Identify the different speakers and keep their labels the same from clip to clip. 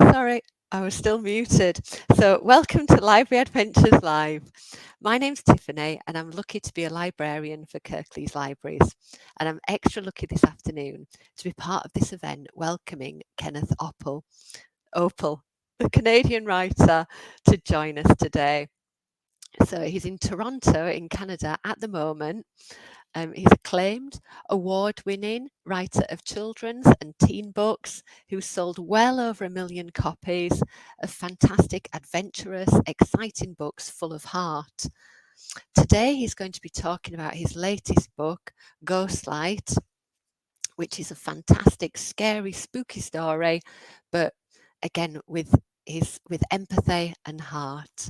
Speaker 1: Sorry, I was still muted. So, welcome to Library Adventures Live. My name's Tiffany, and I'm lucky to be a librarian for Kirklees Libraries. And I'm extra lucky this afternoon to be part of this event welcoming Kenneth Oppel, the Canadian writer, to join us today. So, he's in Toronto, in Canada, at the moment. He's acclaimed, award-winning writer of children's and teen books who's sold well over 1 million copies of fantastic, adventurous, exciting books full of heart. Today he's going to be talking about his latest book, Ghostlight, which is a fantastic, scary, spooky story, but again with empathy and heart.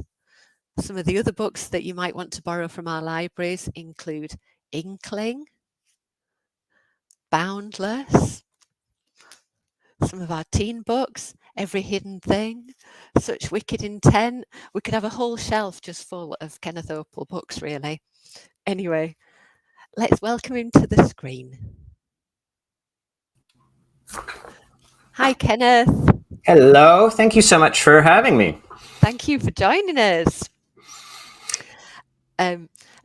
Speaker 1: Some of the other books that you might want to borrow from our libraries include Inkling, Boundless, some of our teen books, Every Hidden Thing, Such Wicked Intent. We could have a whole shelf just full of Kenneth Oppel books, really. Anyway, let's welcome him to the screen. Hi, Kenneth.
Speaker 2: Hello, thank you so much for having me.
Speaker 1: Thank you for joining us.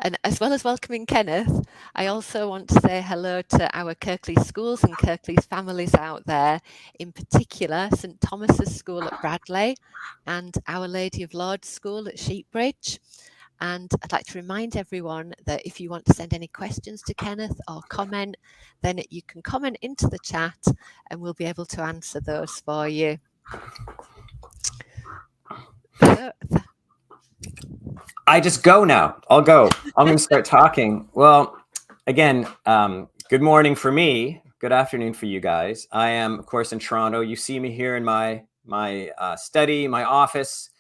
Speaker 1: And as well as welcoming Kenneth, I also want to say hello to our Kirklees schools and Kirklees families out there, in particular St Thomas's School at Bradley and Our Lady of Lourdes School at Sheepbridge. And I'd like to remind everyone that if you want to send any questions to Kenneth or comment, then you can comment into the chat and we'll be able to answer those for you.
Speaker 2: I just go now. I'll go. I'm going to start talking. Well, again, good morning for me. Good afternoon for you guys. I am, of course, in Toronto. You see me here in my study, my office,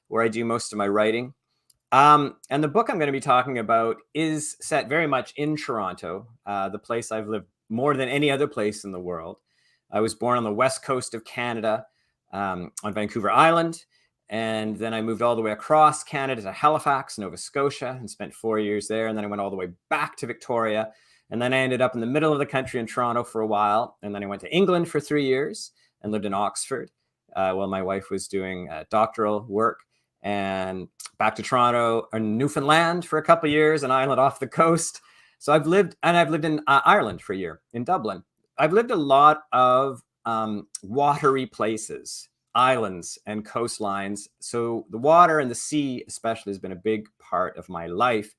Speaker 2: where I do most of my writing. And the book I'm going to be talking about is set very much in Toronto, the place I've lived more than any other place in the world. I was born on the west coast of Canada, on Vancouver Island. And then I moved all the way across Canada to Halifax, Nova Scotia, and spent 4 years there. And then I went all the way back to Victoria. And then I ended up in the middle of the country in Toronto for a while. And then I went to England for 3 years and lived in Oxford while my wife was doing doctoral work. And back to Toronto and Newfoundland for a couple of years, an island off the coast. So I've lived in Ireland for a year, in Dublin. I've lived a lot of watery places, islands and coastlines. So the water and the sea especially has been a big part of my life.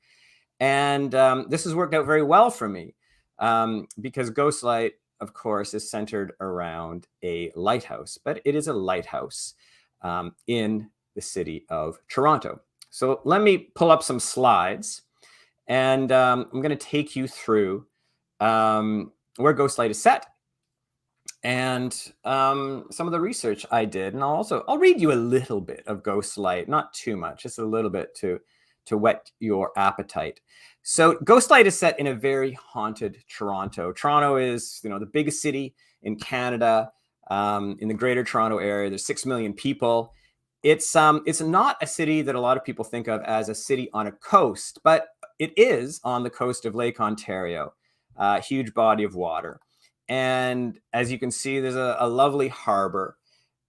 Speaker 2: And this has worked out very well for me because Ghostlight, of course, is centered around a lighthouse, but it is a lighthouse in the city of Toronto. So let me pull up some slides and I'm going to take you through where Ghostlight is set and some of the research I did. And I'll read you a little bit of Ghostlight, not too much, just a little bit to whet your appetite. So Ghostlight is set in a very haunted Toronto. Toronto is, the biggest city in Canada, in the greater Toronto area. There's 6 million people. It's not a city that a lot of people think of as a city on a coast, but it is on the coast of Lake Ontario, a huge body of water. And as you can see, there's a lovely harbor.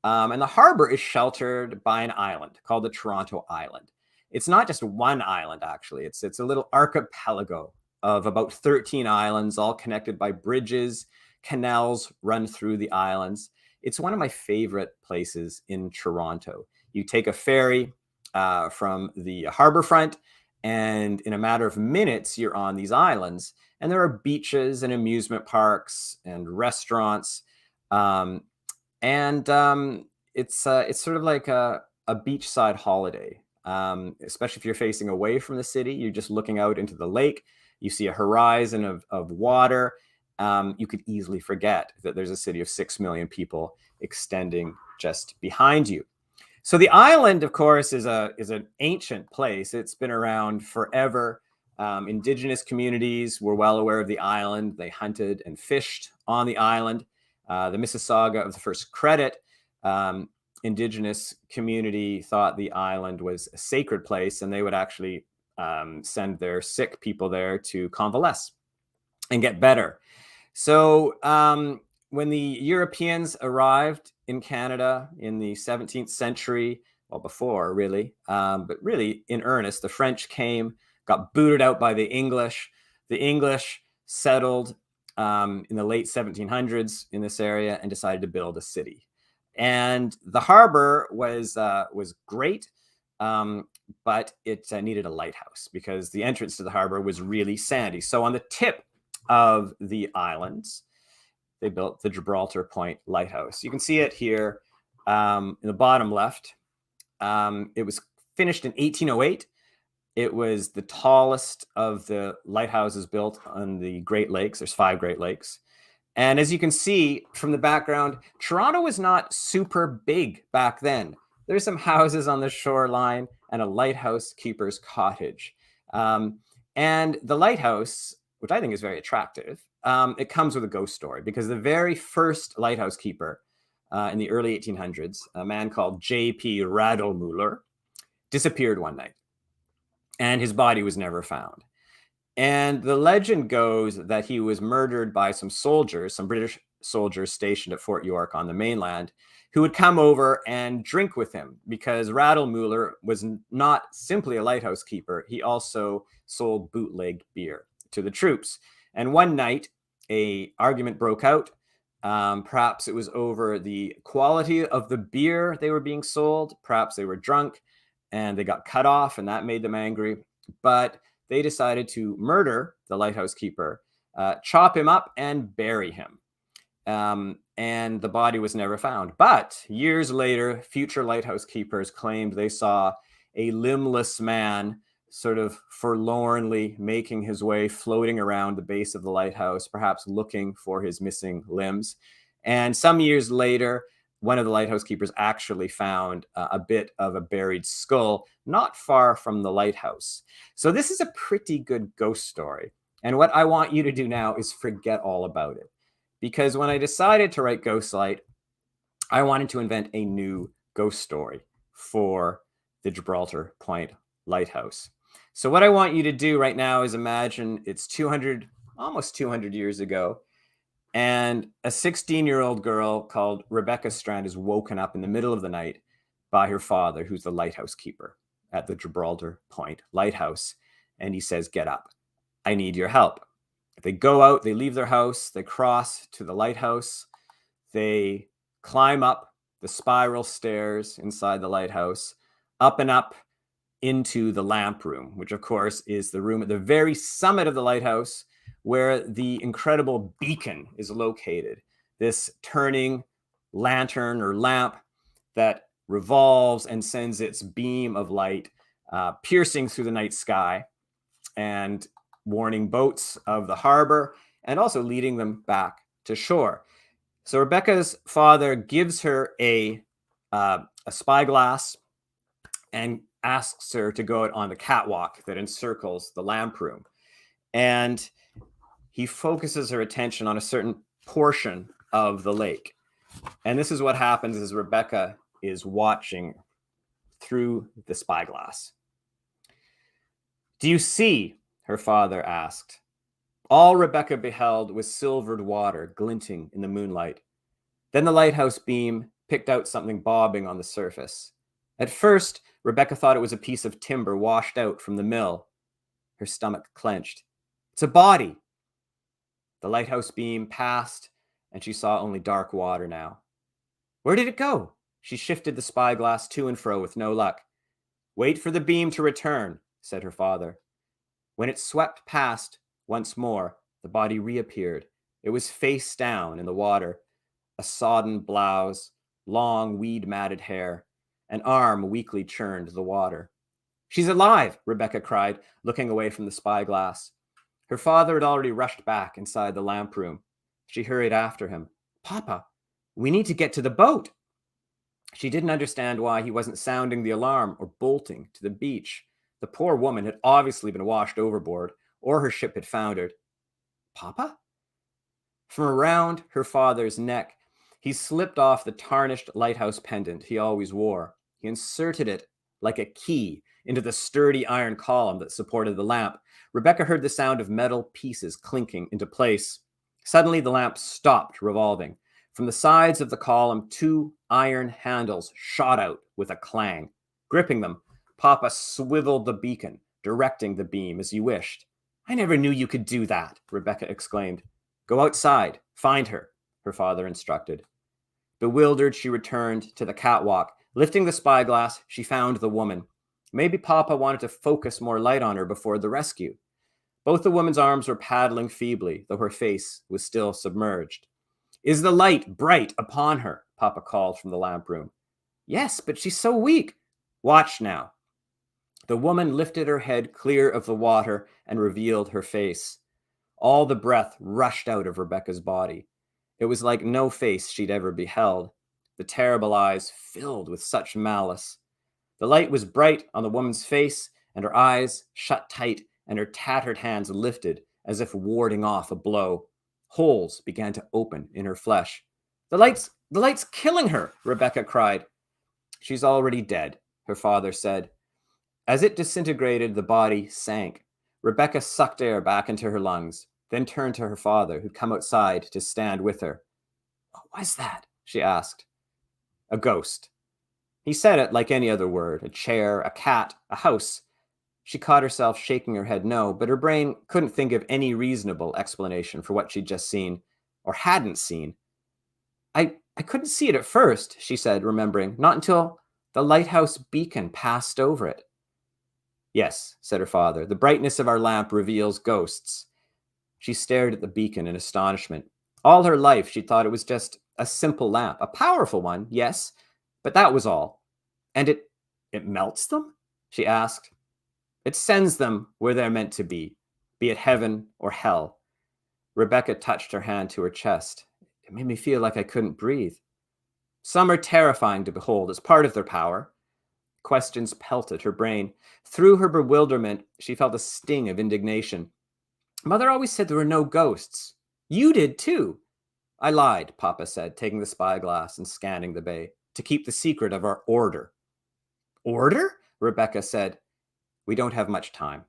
Speaker 2: And the harbor is sheltered by an island called the Toronto Island. It's not just one island, actually. It's a little archipelago of about 13 islands, all connected by bridges. Canals run through the islands. It's one of my favorite places in Toronto. You take a ferry from the harbor front, and in a matter of minutes, you're on these islands. And there are beaches and amusement parks and restaurants. It's sort of like a beachside holiday, especially if you're facing away from the city. You're just looking out into the lake. You see a horizon of water. You could easily forget that there's a city of 6 million people extending just behind you. So the island, of course, is an ancient place. It's been around forever. Indigenous communities were well aware of the island. They hunted and fished on the island. The Mississauga of the First Credit, Indigenous community thought the island was a sacred place, and they would actually send their sick people there to convalesce and get better. So when the Europeans arrived in Canada in the 17th century, well, before really, but really in earnest. The French came, got booted out by the English. The English settled in the late 1700s in this area and decided to build a city. And the harbor was great, but it needed a lighthouse because the entrance to the harbor was really sandy. So on the tip of the islands, they built the Gibraltar Point Lighthouse. You can see it here in the bottom left. It was finished in 1808. It was the tallest of the lighthouses built on the Great Lakes. There's 5 Great Lakes. And as you can see from the background, Toronto was not super big back then. There's some houses on the shoreline and a lighthouse keeper's cottage. And the lighthouse, which I think is very attractive, it comes with a ghost story because the very first lighthouse keeper in the early 1800s, a man called J.P. Radelmuller, disappeared one night, and his body was never found. And the legend goes that he was murdered by some soldiers, some British soldiers stationed at Fort York on the mainland, who would come over and drink with him because Radelmuller was not simply a lighthouse keeper. He also sold bootleg beer to the troops. And one night, an argument broke out. Perhaps it was over the quality of the beer they were being sold. Perhaps they were drunk and they got cut off, and that made them angry. But they decided to murder the lighthouse keeper, chop him up, and bury him. And the body was never found. But years later, future lighthouse keepers claimed they saw a limbless man sort of forlornly making his way, floating around the base of the lighthouse, perhaps looking for his missing limbs. And some years later, one of the lighthouse keepers actually found a bit of a buried skull not far from the lighthouse. So this is a pretty good ghost story. And what I want you to do now is forget all about it. Because when I decided to write Ghostlight, I wanted to invent a new ghost story for the Gibraltar Point Lighthouse. So what I want you to do right now is imagine it's almost 200 years ago, and a 16-year-old girl called Rebecca Strand is woken up in the middle of the night by her father, who's the lighthouse keeper at the Gibraltar Point Lighthouse. And he says, "Get up. I need your help." They go out, they leave their house, they cross to the lighthouse, they climb up the spiral stairs inside the lighthouse, up and up into the lamp room, which of course is the room at the very summit of the lighthouse where the incredible beacon is located. This turning lantern or lamp that revolves and sends its beam of light piercing through the night sky and warning boats of the harbor and also leading them back to shore. So Rebecca's father gives her a spyglass and asks her to go out on the catwalk that encircles the lamp room. And he focuses her attention on a certain portion of the lake. And this is what happens as Rebecca is watching through the spyglass. "Do you see?" her father asked. All Rebecca beheld was silvered water glinting in the moonlight. Then the lighthouse beam picked out something bobbing on the surface. At first, Rebecca thought it was a piece of timber washed out from the mill. Her stomach clenched. "It's a body." The lighthouse beam passed, and she saw only dark water now. "Where did it go?" She shifted the spyglass to and fro with no luck. "Wait for the beam to return," said her father. When it swept past once more, the body reappeared. It was face down in the water, a sodden blouse, long weed-matted hair. An arm weakly churned the water. "She's alive!" Rebecca cried, looking away from the spyglass. Her father had already rushed back inside the lamp room. She hurried after him. "Papa, we need to get to the boat." She didn't understand why he wasn't sounding the alarm or bolting to the beach. The poor woman had obviously been washed overboard, or her ship had foundered. "Papa?" From around her father's neck, he slipped off the tarnished lighthouse pendant he always wore. He inserted it like a key into the sturdy iron column that supported the lamp. Rebecca heard the sound of metal pieces clinking into place. Suddenly, the lamp stopped revolving. From the sides of the column, 2 iron handles shot out with a clang. Gripping them, Papa swiveled the beacon, directing the beam as he wished. I never knew you could do that, Rebecca exclaimed. Go outside, find her, her father instructed. Bewildered, she returned to the catwalk. Lifting the spyglass, she found the woman. Maybe Papa wanted to focus more light on her before the rescue. Both the woman's arms were paddling feebly, though her face was still submerged. Is the light bright upon her? Papa called from the lamp room. Yes, but she's so weak. Watch now. The woman lifted her head clear of the water and revealed her face. All the breath rushed out of Rebecca's body. It was like no face she'd ever beheld. The terrible eyes filled with such malice. The light was bright on the woman's face, and her eyes shut tight, and her tattered hands lifted as if warding off a blow. Holes began to open in her flesh. The light's killing her, Rebecca cried. She's already dead, her father said. As it disintegrated, the body sank. Rebecca sucked air back into her lungs, then turned to her father, who'd come outside to stand with her. What was that? She asked. A ghost. He said it like any other word, a chair, a cat, a house. She caught herself shaking her head no, but her brain couldn't think of any reasonable explanation for what she'd just seen, or hadn't seen. I couldn't see it at first, she said, remembering, not until the lighthouse beacon passed over it. Yes, said her father, the brightness of our lamp reveals ghosts. She stared at the beacon in astonishment. All her life, she thought it was just a simple lamp, a powerful one, yes, but that was all. And it melts them? She asked. It sends them where they're meant to be it heaven or hell. Rebecca touched her hand to her chest. It made me feel like I couldn't breathe. Some are terrifying to behold as part of their power. Questions pelted her brain. Through her bewilderment, she felt a sting of indignation. Mother always said there were no ghosts. You did too. I lied, Papa said, taking the spyglass and scanning the bay, to keep the secret of our order. Order? Rebecca said. We don't have much time.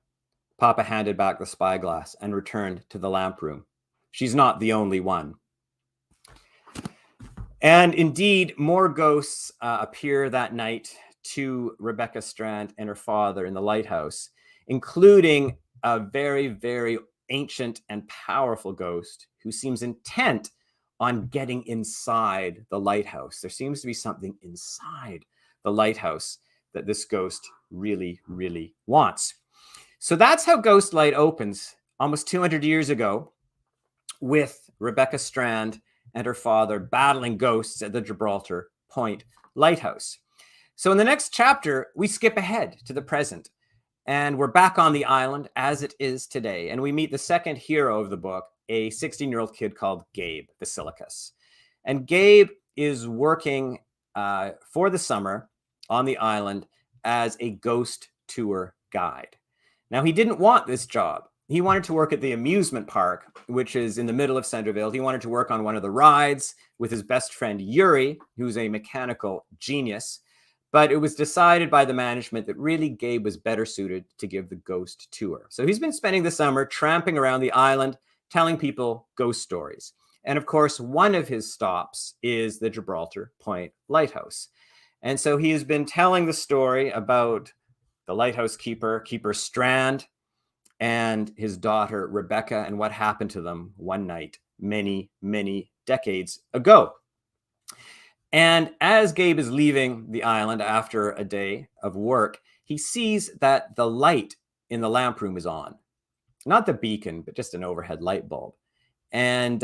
Speaker 2: Papa handed back the spyglass and returned to the lamp room. She's not the only one. And indeed, more ghosts appear that night to Rebecca Strand and her father in the lighthouse, including a very, very ancient and powerful ghost who seems intent on getting inside the lighthouse. There seems to be something inside the lighthouse that this ghost really, really wants. So that's how Ghostlight opens almost 200 years ago, with Rebecca Strand and her father battling ghosts at the Gibraltar Point Lighthouse. So in the next chapter, we skip ahead to the present, and we're back on the island as it is today. And we meet the second hero of the book, a 16-year-old kid called Gabe Basilicus. And Gabe is working for the summer on the island as a ghost tour guide. Now, he didn't want this job. He wanted to work at the amusement park, which is in the middle of Centerville. He wanted to work on one of the rides with his best friend, Yuri, who's a mechanical genius. But it was decided by the management that really Gabe was better suited to give the ghost tour. So he's been spending the summer tramping around the island, telling people ghost stories. And of course, one of his stops is the Gibraltar Point Lighthouse. And so he has been telling the story about the lighthouse keeper Strand, and his daughter, Rebecca, and what happened to them one night many, many decades ago. And as Gabe is leaving the island after a day of work, he sees that the light in the lamp room is on. Not the beacon, but just an overhead light bulb. And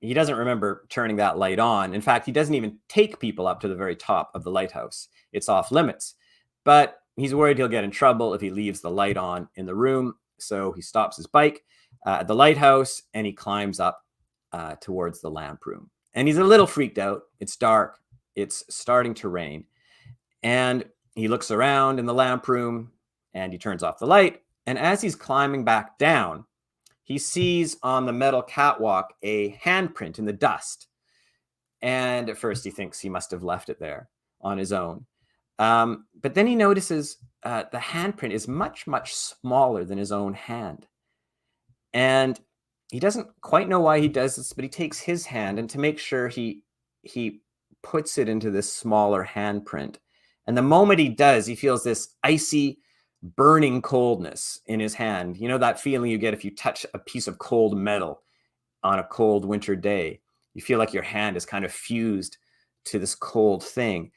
Speaker 2: he doesn't remember turning that light on. In fact, he doesn't even take people up to the very top of the lighthouse. It's off limits. But he's worried he'll get in trouble if he leaves the light on in the room. So he stops his bike at the lighthouse and he climbs up towards the lamp room. And he's a little freaked out. It's dark. It's starting to rain. And he looks around in the lamp room and he turns off the light. And as he's climbing back down, he sees on the metal catwalk a handprint in the dust. And at first he thinks he must have left it there on his own. But then he notices the handprint is much, much smaller than his own hand. And he doesn't quite know why he does this, but he takes his hand, and to make sure he he puts it into this smaller handprint. And the moment he does, he feels this icy, burning coldness in his hand. You know that feeling you get if you touch a piece of cold metal on a cold winter day? You feel like your hand is kind of fused to this cold thing.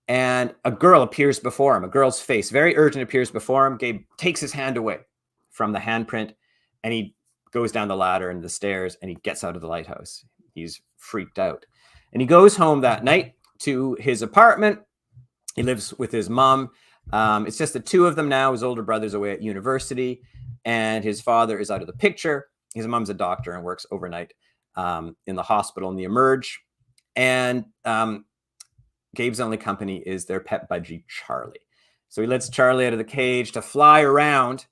Speaker 2: And a girl appears before him, a girl's face, very urgent, appears before him. Gabe takes his hand away from the handprint, and he goes down the ladder and the stairs, and he gets out of the lighthouse. He's freaked out. And he goes home that night to his apartment. He lives with his mom. It's just the two of them now. His older brother's away at university, and his father is out of the picture. His mom's a doctor and works overnight in the hospital in the Emerge. And Gabe's only company is their pet budgie, Charlie. So he lets Charlie out of the cage to fly around.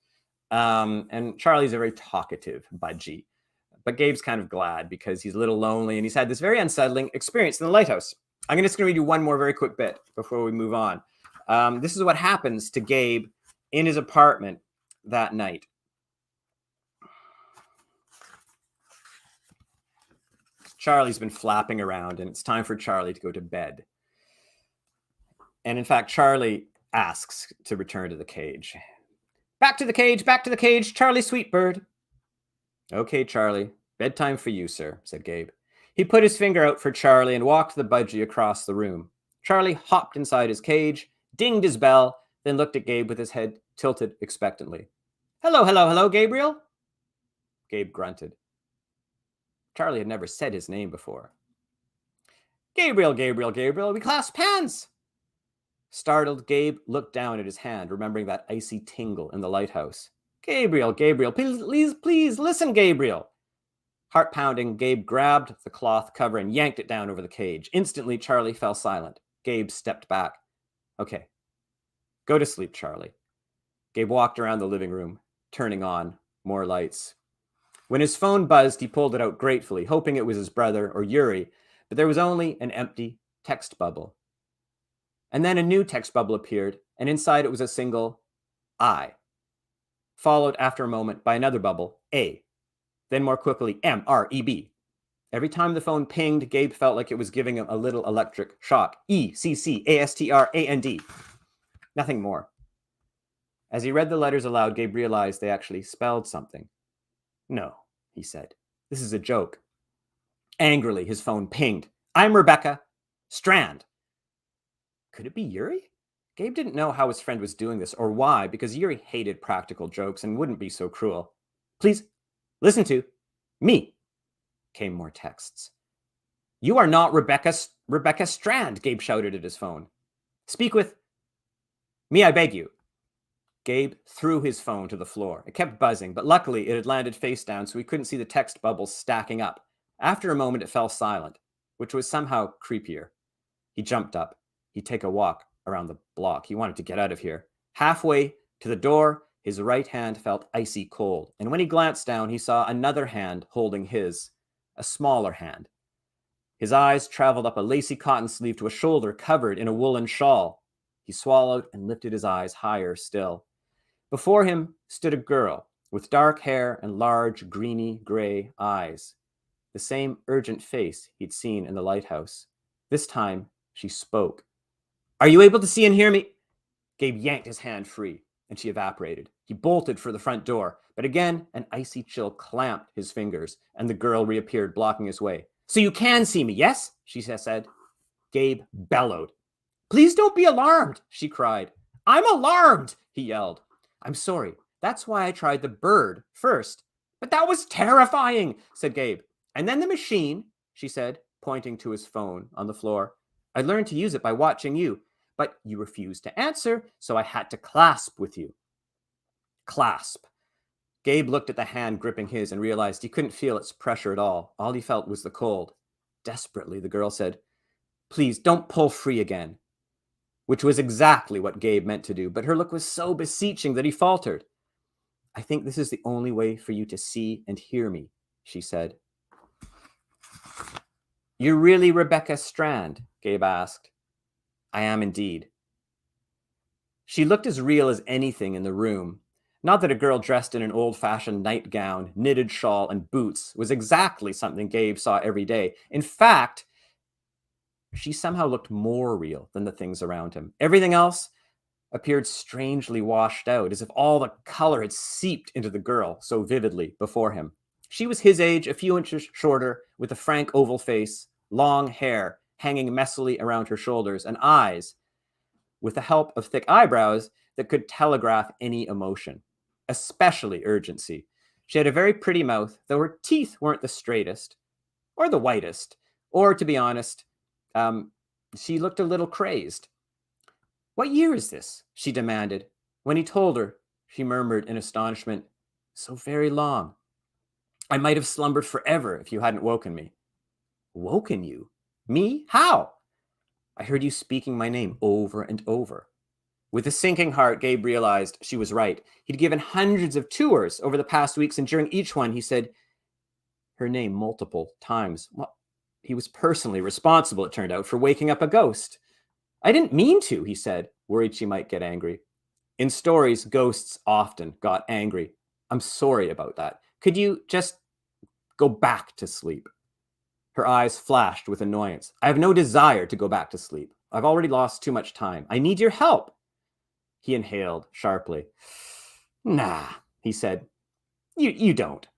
Speaker 2: And Charlie's a very talkative budgie. But Gabe's kind of glad because he's a little lonely, and he's had this very unsettling experience in the lighthouse. I'm just going to read you one more very quick bit before we move on. This is what happens to Gabe in his apartment that night. Charlie's been flapping around, and it's time for Charlie to go to bed. And in fact, Charlie asks to return to the cage. Back to the cage, Charlie Sweetbird. Okay, Charlie, bedtime for you, sir, said Gabe. He put his finger out for Charlie and walked the budgie across the room. Charlie hopped inside his cage, dinged his bell, then looked at Gabe with his head tilted expectantly. Hello, Gabriel. Gabe grunted. Charlie had never said his name before. Gabriel, we clasp hands. Startled, Gabe looked down at his hand, remembering that icy tingle in the lighthouse. Gabriel, please, listen, Gabriel. Heart pounding, Gabe grabbed the cloth cover and yanked it down over the cage. Instantly, Charlie fell silent. Gabe stepped back. Okay, go to sleep, Charlie. Gabe walked around the living room, turning on more lights. When his phone buzzed, he pulled it out gratefully, hoping it was his brother or Yuri, but there was only an empty text bubble. And then a new text bubble appeared, and inside it was a single I, followed after a moment by another bubble, A, then more quickly, MREB. Every time the phone pinged, Gabe felt like it was giving him a little electric shock. ECCASTRAND. Nothing more. As he read the letters aloud, Gabe realized they actually spelled something. No, he said. This is a joke. Angrily, his phone pinged. I'm Rebecca Strand. Could it be Yuri? Gabe didn't know how his friend was doing this or why, because Yuri hated practical jokes and wouldn't be so cruel. Please, listen to me, came more texts. You are not Rebecca Strand, Gabe shouted at his phone. Speak with me, I beg you. Gabe threw his phone to the floor. It kept buzzing, but luckily it had landed face down, so he couldn't see the text bubbles stacking up. After a moment, it fell silent, which was somehow creepier. He jumped up. He'd take a walk around the block. He wanted to get out of here. Halfway to the door, his right hand felt icy cold, and when he glanced down, he saw another hand holding his, a smaller hand. His eyes traveled up a lacy cotton sleeve to a shoulder covered in a woolen shawl. He swallowed and lifted his eyes higher still. Before him stood a girl with dark hair and large, greeny gray eyes. The same urgent face he'd seen in the lighthouse. This time, she spoke. Are you able to see and hear me? Gabe yanked his hand free, and she evaporated. He bolted for the front door, but again, an icy chill clamped his fingers, and the girl reappeared, blocking his way. So you can see me, yes? She said. Gabe bellowed. Please don't be alarmed, she cried. I'm alarmed, he yelled. I'm sorry. That's why I tried the bird first. But that was terrifying, said Gabe. And then the machine, she said, pointing to his phone on the floor. I learned to use it by watching you, but you refused to answer, so I had to clasp with you. Clasp. Gabe looked at the hand gripping his and realized he couldn't feel its pressure at all. All he felt was the cold. Desperately, the girl said, Please don't pull free again. Which was exactly what Gabe meant to do, but her look was so beseeching that he faltered. I think this is the only way for you to see and hear me, she said. You're really Rebecca Strand? Gabe asked. I am indeed. She looked as real as anything in the room. Not that a girl dressed in an old-fashioned nightgown, knitted shawl, and boots was exactly something Gabe saw every day. In fact, she somehow looked more real than the things around him. Everything else appeared strangely washed out, as if all the color had seeped into the girl so vividly before him. She was his age, a few inches shorter, with a frank oval face, long hair hanging messily around her shoulders, and eyes, with the help of thick eyebrows, that could telegraph any emotion, especially urgency. She had a very pretty mouth, though her teeth weren't the straightest, or the whitest, or, to be honest, she looked a little crazed. "What year is this?" she demanded. When he told her, she murmured in astonishment, "So very long. I might have slumbered forever if you hadn't woken me." "Woken you? Me? How?" "I heard you speaking my name over and over." With a sinking heart, Gabe realized she was right. He'd given hundreds of tours over the past weeks, and during each one, he said her name multiple times. Well, he was personally responsible, it turned out, for waking up a ghost. "I didn't mean to," he said, worried she might get angry. In stories, ghosts often got angry. "I'm sorry about that. Could you just go back to sleep?" Her eyes flashed with annoyance. "I have no desire to go back to sleep. I've already lost too much time. I need your help." He inhaled sharply. "Nah," he said. You don't."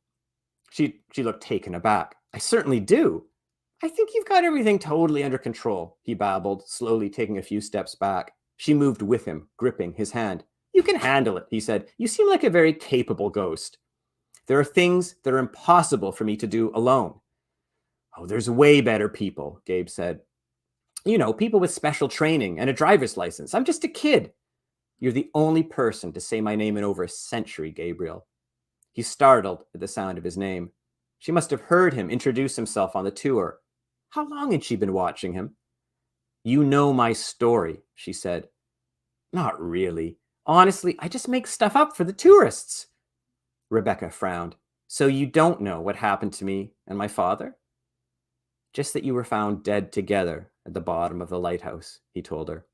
Speaker 2: She looked taken aback. "I certainly do. I think you've got everything totally under control," he babbled, slowly taking a few steps back. She moved with him, gripping his hand. "You can handle it," he said. "You seem like a very capable ghost." "There are things that are impossible for me to do alone." "Oh, there's way better people," Gabe said. "You know, people with special training and a driver's license. I'm just a kid." "You're the only person to say my name in over a century, Gabriel." He startled at the sound of his name. She must have heard him introduce himself on the tour. How long had she been watching him? "You know my story," she said. "Not really. Honestly, I just make stuff up for the tourists." Rebecca frowned. "So you don't know what happened to me and my father?" "Just that you were found dead together at the bottom of the lighthouse," he told her.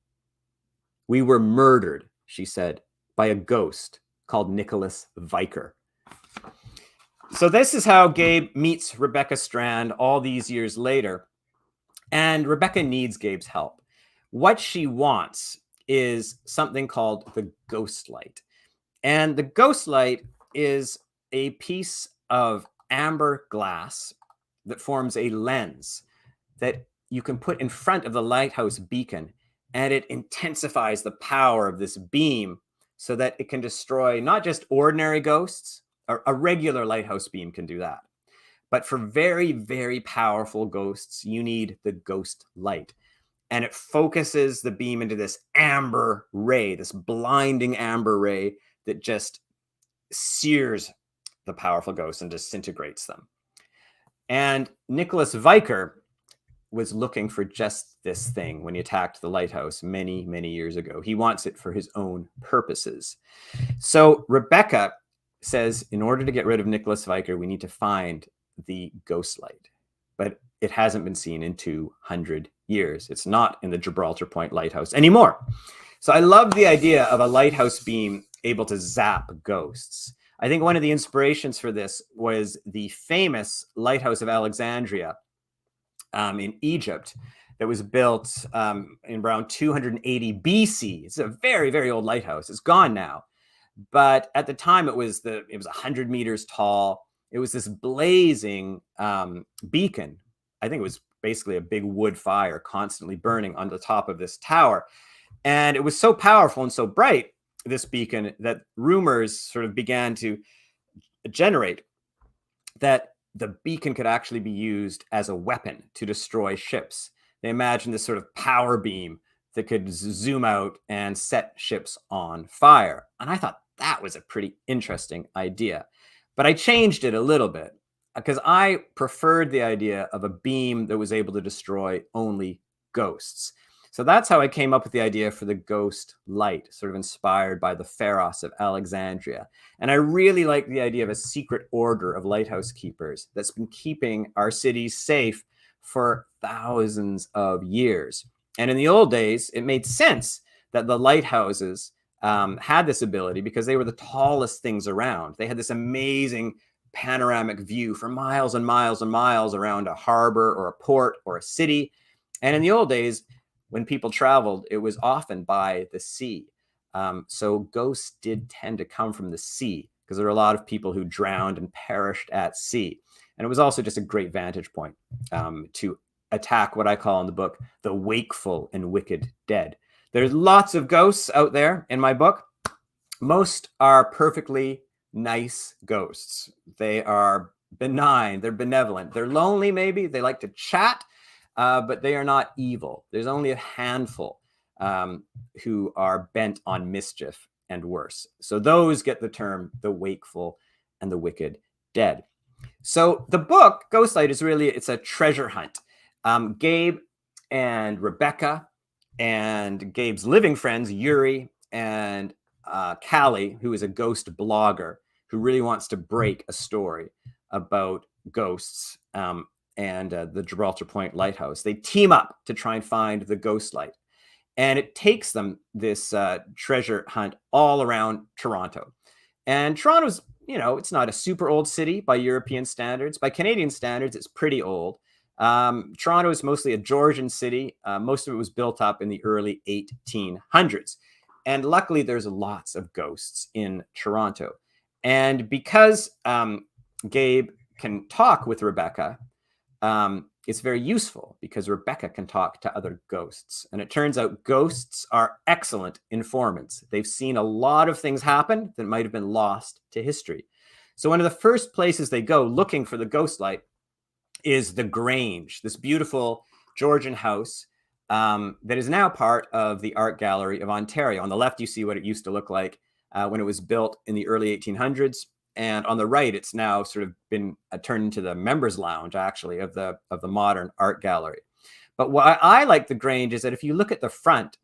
Speaker 2: "We were murdered," she said, "by a ghost called Nicholas Viker." So this is how Gabe meets Rebecca Strand all these years later. And Rebecca needs Gabe's help. What she wants is something called the Ghostlight. And the Ghostlight is a piece of amber glass that forms a lens that you can put in front of the lighthouse beacon, and it intensifies the power of this beam so that it can destroy not just ordinary ghosts. A regular lighthouse beam can do that. But for very, very powerful ghosts, you need the ghost light. And it focuses the beam into this amber ray, this blinding amber ray that just sears the powerful ghosts and disintegrates them. And Nicholas Viker was looking for just this thing when he attacked the lighthouse many, many years ago. He wants it for his own purposes. So Rebecca says, in order to get rid of Nicholas Viker, we need to find the Ghostlight. But it hasn't been seen in 200 years. It's not in the Gibraltar Point Lighthouse anymore. So I love the idea of a lighthouse beam able to zap ghosts. I think one of the inspirations for this was the famous Lighthouse of Alexandria in Egypt that was built in around 280 BC. It's a very, very old lighthouse. It's gone now. But at the time, it was 100 meters tall. It was this blazing beacon. I think it was basically a big wood fire constantly burning on the top of this tower. And it was so powerful and so bright, this beacon, that rumors sort of began to generate that the beacon could actually be used as a weapon to destroy ships. They imagined this sort of power beam that could zoom out and set ships on fire. And I thought that was a pretty interesting idea. But I changed it a little bit because I preferred the idea of a beam that was able to destroy only ghosts. So that's how I came up with the idea for the ghost light, sort of inspired by the Pharos of Alexandria. And I really like the idea of a secret order of lighthouse keepers that's been keeping our cities safe for thousands of years. And in the old days, it made sense that the lighthouses had this ability because they were the tallest things around. They had this amazing panoramic view for miles and miles and miles around a harbor or a port or a city. And in the old days, when people traveled, it was often by the sea. So ghosts did tend to come from the sea because there were a lot of people who drowned and perished at sea. And it was also just a great vantage point to attack what I call in the book the wakeful and wicked dead. There's lots of ghosts out there in my book. Most are perfectly nice ghosts. They are benign, they're benevolent, they're lonely, maybe, they like to chat, but they are not evil. There's only a handful who are bent on mischief and worse. So those get the term the wakeful and the wicked dead. So the book, Ghostlight, is really, it's a treasure hunt. Gabe and Rebecca and Gabe's living friends, Yuri and Callie, who is a ghost blogger who really wants to break a story about ghosts and the Gibraltar Point Lighthouse. They team up to try and find the Ghostlight. And it takes them this treasure hunt all around Toronto. And Toronto's, it's not a super old city by European standards. By Canadian standards, it's pretty old. Toronto is mostly a Georgian city. Most of it was built up in the early 1800s. And luckily, there's lots of ghosts in Toronto. And because Gabe can talk with Rebecca, it's very useful because Rebecca can talk to other ghosts. And it turns out ghosts are excellent informants. They've seen a lot of things happen that might have been lost to history. So one of the first places they go looking for the Ghostlight is the Grange, this beautiful Georgian house that is now part of the Art Gallery of Ontario. On the left, you see what it used to look like when it was built in the early 1800s. And on the right, it's now sort of been turned into the members' lounge, actually, of the modern art gallery. But what I like the Grange is that if you look at the front,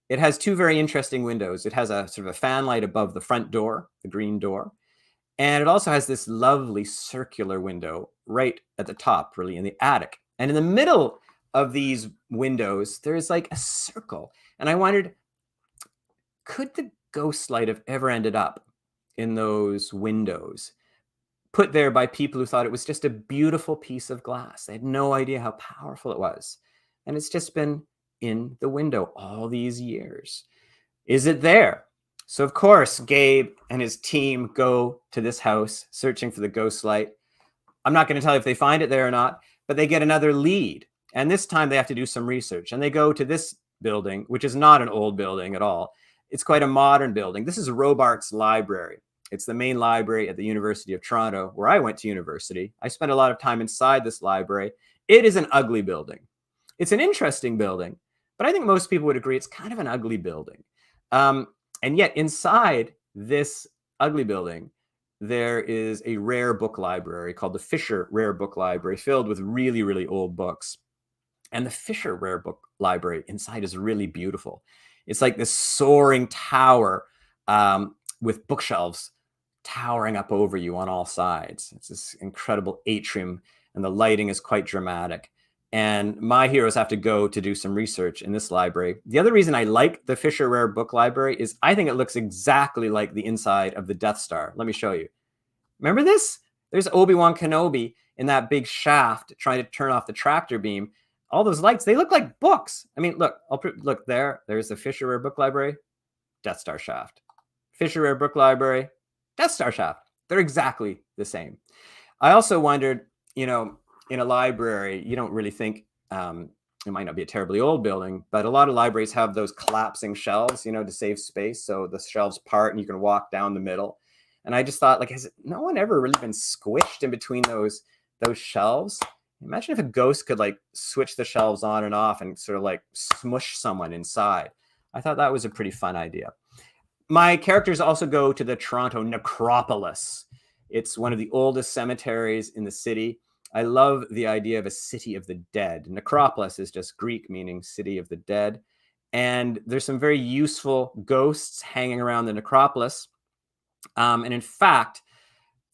Speaker 2: it has two very interesting windows. It has a sort of a fan light above the front door, the green door. And it also has this lovely circular window right at the top, really in the attic. And in the middle of these windows, there's like a circle. And I wondered, could the Ghostlight have ever ended up in those windows, put there by people who thought it was just a beautiful piece of glass? They had no idea how powerful it was. And it's just been in the window all these years. Is it there? So, of course, Gabe and his team go to this house searching for the Ghostlight. I'm not going to tell you if they find it there or not, but they get another lead. And this time they have to do some research. And they go to this building, which is not an old building at all. It's quite a modern building. This is Robarts Library. It's the main library at the University of Toronto, where I went to university. I spent a lot of time inside this library. It is an ugly building. It's an interesting building, but I think most people would agree it's kind of an ugly building. And yet inside this ugly building, there is a rare book library called the Fisher Rare Book Library, filled with really, really old books. And the Fisher Rare Book Library inside is really beautiful. It's like this soaring tower with bookshelves towering up over you on all sides. It's this incredible atrium, and the lighting is quite dramatic. And my heroes have to go to do some research in this library. The other reason I like the Fisher Rare Book Library is I think it looks exactly like the inside of the Death Star. Let me show you. Remember this? There's Obi-Wan Kenobi in that big shaft trying to turn off the tractor beam. All those lights, they look like books. I mean, look, look there. There's the Fisher Rare Book Library, Death Star shaft. Fisher Rare Book Library, Death Star shaft. They're exactly the same. I also wondered, in a library, you don't really think, it might not be a terribly old building, but a lot of libraries have those collapsing shelves, to save space. So the shelves part and you can walk down the middle. And I just thought, like, has no one ever really been squished in between those shelves? Imagine if a ghost could like switch the shelves on and off and sort of like smush someone inside. I thought that was a pretty fun idea. My characters also go to the Toronto necropolis. It's one of the oldest cemeteries in the city. I love the idea of a city of the dead. Necropolis is just Greek meaning city of the dead. And there's some very useful ghosts hanging around the necropolis. And in fact,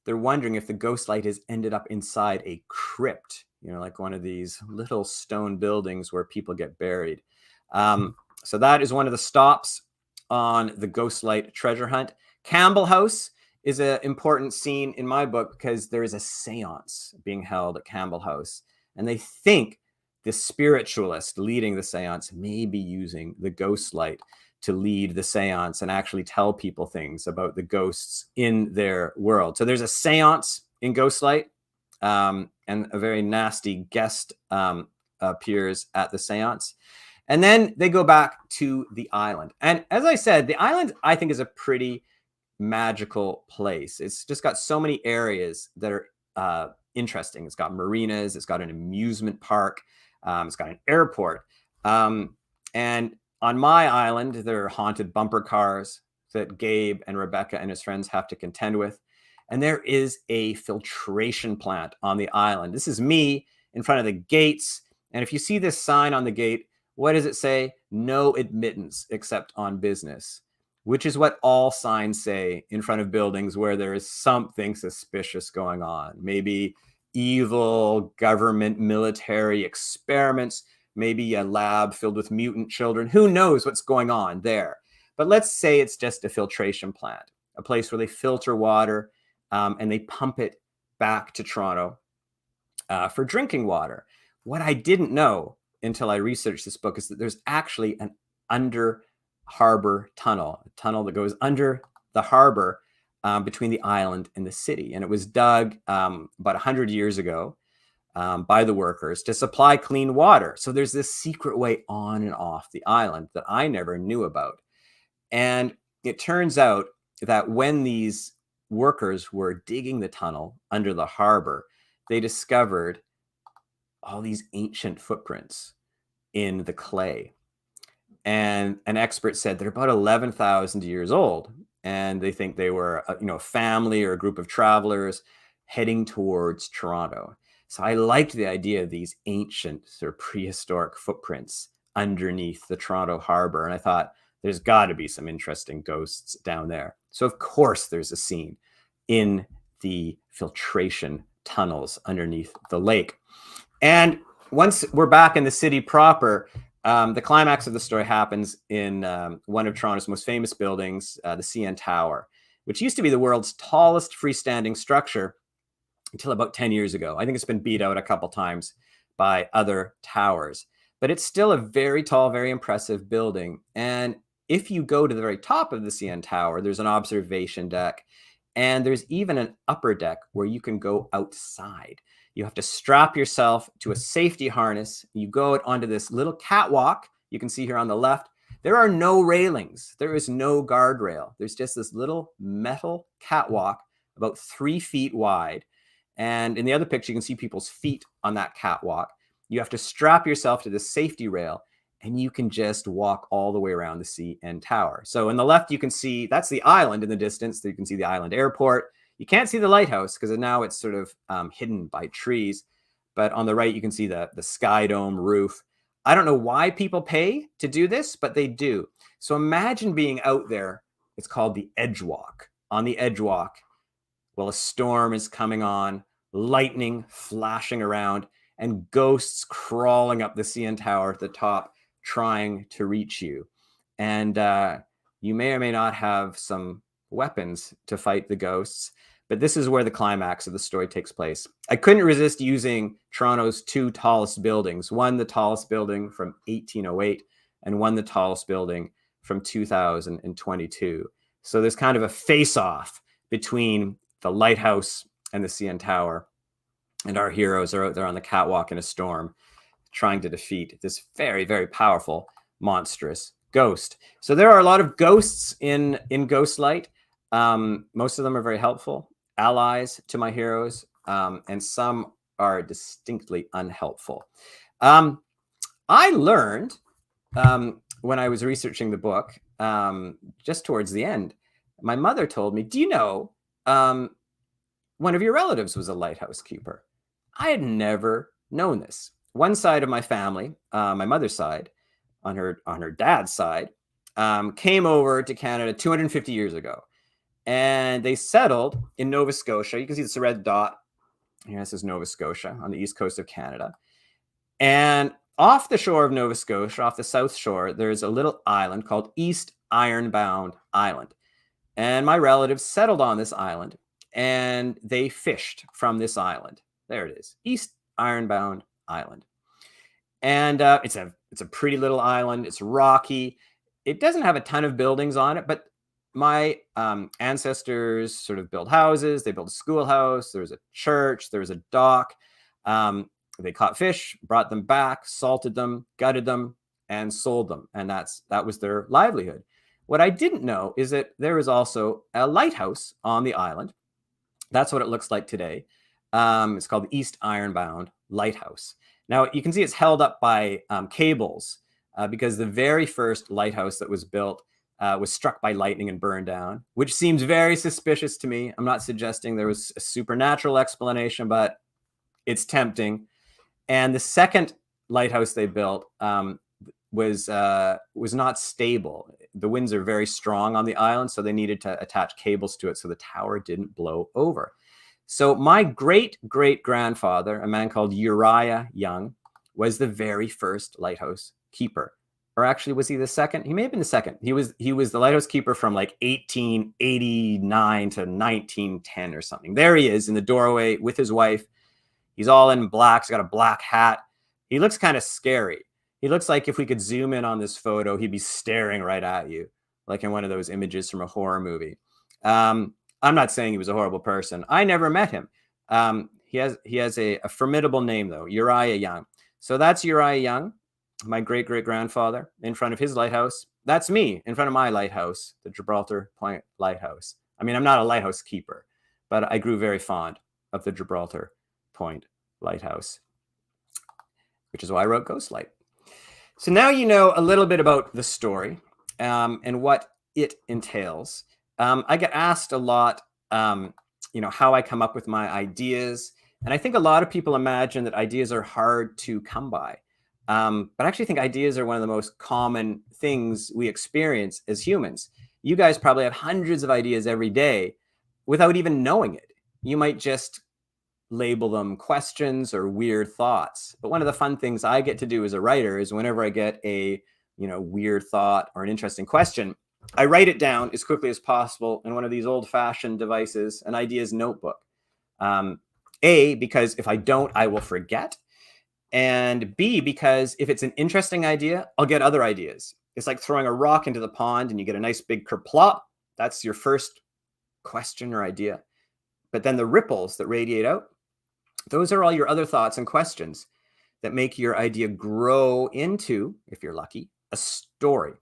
Speaker 2: they're wondering if the Ghostlight has ended up inside a crypt, like one of these little stone buildings where people get buried. So that is one of the stops on the Ghostlight treasure hunt. Campbell House is an important scene in my book because there is a seance being held at Campbell House. And they think the spiritualist leading the seance may be using the Ghostlight to lead the seance and actually tell people things about the ghosts in their world. So there's a seance in Ghostlight, and a very nasty guest appears at the seance. And then they go back to the island. And as I said, the island, I think, is a pretty magical place. It's just got so many areas that are interesting. It's got marinas, it's got an amusement park, it's got an airport. And on my island, there are haunted bumper cars that Gabe and Rebecca and his friends have to contend with. And there is a filtration plant on the island. This is me in front of the gates. And if you see this sign on the gate, what does it say? No admittance except on business, which is what all signs say in front of buildings where there is something suspicious going on. Maybe evil government military experiments, maybe a lab filled with mutant children. Who knows what's going on there? But let's say it's just a filtration plant, a place where they filter water and they pump it back to Toronto for drinking water. What I didn't know until I researched this book is that there's actually an under harbor tunnel, a tunnel that goes under the harbor between the island and the city. And it was dug about 100 years ago by the workers to supply clean water. So there's this secret way on and off the island that I never knew about. And it turns out that when these workers were digging the tunnel under the harbor, they discovered all these ancient footprints in the clay. And an expert said they're about 11,000 years old. And they think they were a family or a group of travelers heading towards Toronto. So I liked the idea of these ancient sort of prehistoric footprints underneath the Toronto harbor. And I thought, there's got to be some interesting ghosts down there. So of course there's a scene in the filtration tunnels underneath the lake. And once we're back in the city proper, the climax of the story happens in one of Toronto's most famous buildings, the CN Tower, which used to be the world's tallest freestanding structure until about 10 years ago. I think it's been beat out a couple times by other towers, but it's still a very tall, very impressive building. And if you go to the very top of the CN Tower, there's an observation deck, and there's even an upper deck where you can go outside. You have to strap yourself to a safety harness. You go out onto this little catwalk. You can see here on the left, there are no railings. There is no guardrail. There's just this little metal catwalk about 3 feet wide. And in the other picture, you can see people's feet on that catwalk. You have to strap yourself to the safety rail, and you can just walk all the way around the CN Tower. So on the left, you can see, that's the island in the distance. You can see the island airport. You can't see the lighthouse because now it's sort of hidden by trees. But on the right, you can see the sky dome roof. I don't know why people pay to do this, but they do. So imagine being out there. It's called the edge walk. On the edge walk, well, a storm is coming on, lightning flashing around, and ghosts crawling up the CN Tower at the top, trying to reach you. And you may or may not have some weapons to fight the ghosts, but this is where the climax of the story takes place. I couldn't resist using Toronto's 2 tallest buildings, one the tallest building from 1808 and one the tallest building from 2022. So there's kind of a face-off between the lighthouse and the CN Tower, and our heroes are out there on the catwalk in a storm trying to defeat this very, very powerful, monstrous ghost. So there are a lot of ghosts in Ghostlight. Most of them are very helpful, allies to my heroes, and some are distinctly unhelpful. I learned when I was researching the book, just towards the end, my mother told me, do you know one of your relatives was a lighthouse keeper? I had never known this. One side of my family, my mother's side, on her dad's side, came over to Canada 250 years ago. And they settled in Nova Scotia. You can see this red dot. Here, this is Nova Scotia on the east coast of Canada. And off the shore of Nova Scotia, off the south shore, there's a little island called East Ironbound Island. And my relatives settled on this island, and they fished from this island. There it is, East Ironbound Island. And it's a pretty little island. It's rocky. It doesn't have a ton of buildings on it, but my ancestors sort of built houses. They built a schoolhouse. There was a church. There was a dock. They caught fish, brought them back, salted them, gutted them, and sold them. And that was their livelihood. What I didn't know is that there is also a lighthouse on the island. That's what it looks like today. It's called the East Ironbound Lighthouse. Now, you can see it's held up by cables because the very first lighthouse that was built was struck by lightning and burned down, which seems very suspicious to me. I'm not suggesting there was a supernatural explanation, but it's tempting. And the second lighthouse they built was not stable. The winds are very strong on the island, so they needed to attach cables to it so the tower didn't blow over. So my great-great-grandfather, a man called Uriah Young, was the very first lighthouse keeper. Or actually, was he the second? He may have been the second. He was the lighthouse keeper from like 1889 to 1910 or something. There he is in the doorway with his wife. He's all in black. He's got a black hat. He looks kind of scary. He looks like if we could zoom in on this photo, he'd be staring right at you, like in one of those images from a horror movie. I'm not saying he was a horrible person. I never met him. He has a formidable name, though, Uriah Young. So that's Uriah Young, my great-great-grandfather, in front of his lighthouse. That's me in front of my lighthouse, the Gibraltar Point Lighthouse. I mean, I'm not a lighthouse keeper, but I grew very fond of the Gibraltar Point Lighthouse, which is why I wrote Ghostlight. So now you know a little bit about the story and what it entails. I get asked a lot, how I come up with my ideas. And I think a lot of people imagine that ideas are hard to come by. But I actually think ideas are one of the most common things we experience as humans. You guys probably have hundreds of ideas every day without even knowing it. You might just label them questions or weird thoughts. But one of the fun things I get to do as a writer is whenever I get a weird thought or an interesting question, I write it down as quickly as possible in one of these old-fashioned devices, an ideas notebook. A, because if I don't, I will forget. And B, because if it's an interesting idea, I'll get other ideas. It's like throwing a rock into the pond and you get a nice big kerplop. That's your first question or idea. But then the ripples that radiate out, those are all your other thoughts and questions that make your idea grow into, if you're lucky, a story.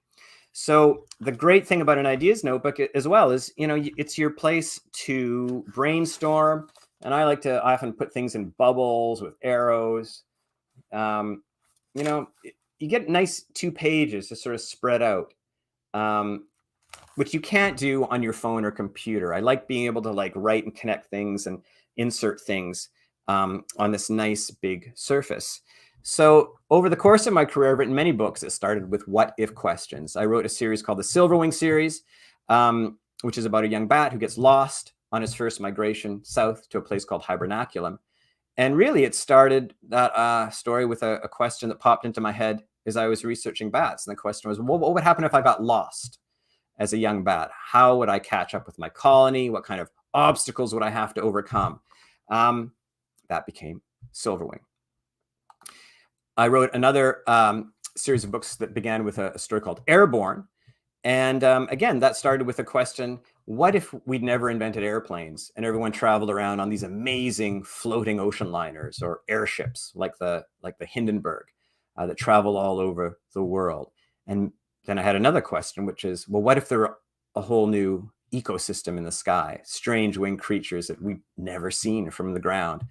Speaker 2: So the great thing about an ideas notebook as well is, it's your place to brainstorm. And I like to often put things in bubbles with arrows. You get nice 2 pages to sort of spread out, which you can't do on your phone or computer. I like being able to write and connect things and insert things on this nice big surface. So over the course of my career, I've written many books that started with what if questions. I wrote a series called the Silverwing series, which is about a young bat who gets lost on his first migration south to a place called Hibernaculum. And really, it started that story with a question that popped into my head as I was researching bats. And the question was, what would happen if I got lost as a young bat? How would I catch up with my colony? What kind of obstacles would I have to overcome? That became Silverwing. I wrote another series of books that began with a story called Airborne. And again, that started with a question, what if we'd never invented airplanes and everyone traveled around on these amazing floating ocean liners or airships like the Hindenburg that travel all over the world? And then I had another question, which is, well, what if there were a whole new ecosystem in the sky, strange winged creatures that we've never seen from the ground?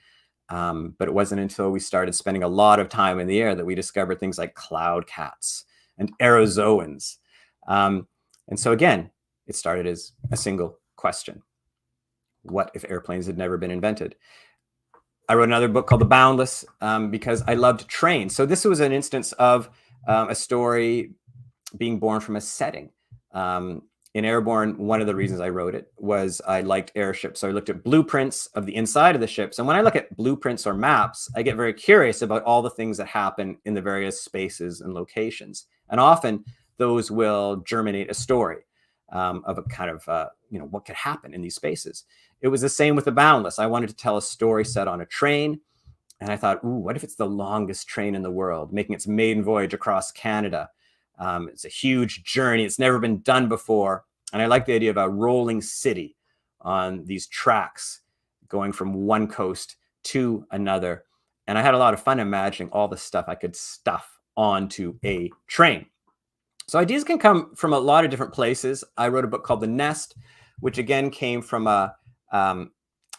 Speaker 2: But it wasn't until we started spending a lot of time in the air that we discovered things like cloud cats and aerozoans. And so again, it started as a single question. What if airplanes had never been invented? I wrote another book called The Boundless because I loved trains. So this was an instance of a story being born from a setting. In Airborne, one of the reasons I wrote it was I liked airships. So I looked at blueprints of the inside of the ships. And when I look at blueprints or maps, I get very curious about all the things that happen in the various spaces and locations. And often those will germinate a story of a kind of, what could happen in these spaces. It was the same with The Boundless. I wanted to tell a story set on a train. And I thought, ooh, what if it's the longest train in the world, making its maiden voyage across Canada? It's a huge journey. It's never been done before. And I like the idea of a rolling city on these tracks going from one coast to another. And I had a lot of fun imagining all the stuff I could stuff onto a train. So ideas can come from a lot of different places. I wrote a book called The Nest, which again came from a